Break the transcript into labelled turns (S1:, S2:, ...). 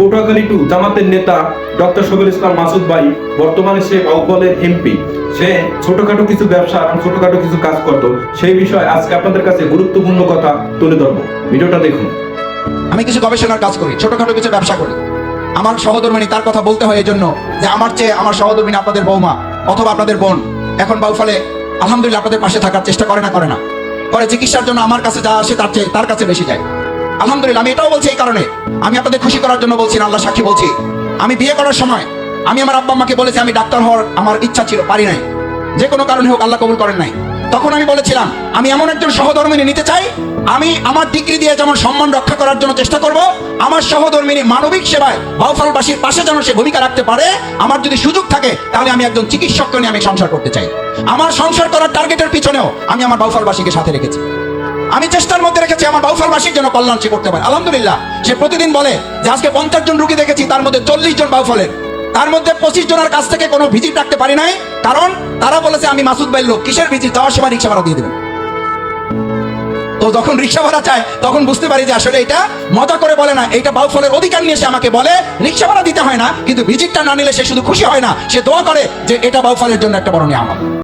S1: Patuakhali two জামাতের নেতা doctor Shafiul Islam Masud ভাই বর্তমানে সে বাউফলের এমপি। সে ছোটখাটো কিছু ব্যবসা এবং ছোটখাটো কিছু কাজ করত, সেই বিষয়ে আজকে আপনাদের কাছে গুরুত্বপূর্ণ কথা তুলে ধরবো। ভিডিওটা দেখুন।
S2: আমি কিছু গবেষণার কাজ করি, ছোটখাটো কিছু ব্যবসা করি। আমার সহধর্মিনী, তার কথা বলতে হয় এই জন্য যে আমার চেয়ে আমার সহধর্মিনী আপনাদের বৌমা অথবা আপনাদের বোন এখন বাউফলে আলহামদুলিল্লাহ আপনাদের পাশে থাকার চেষ্টা করে না করে চিকিৎসার জন্য আমার কাছে যা আসে তার চেয়ে তার কাছে বেশি যায়। আলহামদুলিল্লাহ। আমি এটাও বলছি এই কারণে, আমি আপনাদের খুশি করার জন্য বলছি না, আল্লাহ সাক্ষী বলছি। আমি বিয়ে করার সময় আমি আমার আব্বা আম্মাকে বলেছি আমি ডাক্তার হওয়ার আমার ইচ্ছা ছিল, পারি নাই, যে কোনো কারণে হোক আল্লাহ কবুল করেন নাই। তখন আমি বলেছিলাম আমি এমন একজন সহধর্মিনী নিতে চাই, আমি আমার ডিগ্রি দিয়ে যেমন সম্মান রক্ষা করার জন্য চেষ্টা করব, আমার সহধর্মিনী মানবিক সেবায় বাউফলবাসীর পাশে যেন সে ভূমিকা রাখতে পারে। আমার যদি সুযোগ থাকে তাহলে আমি একজন চিকিৎসককে নিয়ে আমি সংসার করতে চাই। আমার সংসার করার টার্গেটের পিছনেও আমি আমার বাউফলবাসীকে সাথে রেখেছি। আমি চেষ্টার মধ্যে রেখেছি আমার বাউফলবাসীর জন্য কল্যাণ সে করতে পারে। আলহামদুলিল্লাহ। সে প্রতিদিন বলে যে আজকে 50 জন রুগী দেখেছি, তার মধ্যে 40 জন বাউফলের, তার মধ্যে 25 জনের কাছ থেকে কোনো ভিজিট রাখতে পারি নাই, কারণ তারা বলেছে আমি মাসুদ ভাইয়ের লোক, কিসের ভিজিট, যাওয়ার সময় রিক্সা ভাড়া দিয়ে দেবেন। তো যখন রিক্সা ভাড়া চায় তখন বুঝতে পারি যে আসলে এটা মজা করে বলে না, এটা বাউফলের অধিকার নিয়ে সে আমাকে বলে রিক্সা ভাড়া দিতে হয় না, কিন্তু ভিজিটটা না নিলে সে শুধু খুশি হয় না, সে দোয়া করে যে এটা বাউফলের জন্য একটা বড় নিয়ামত।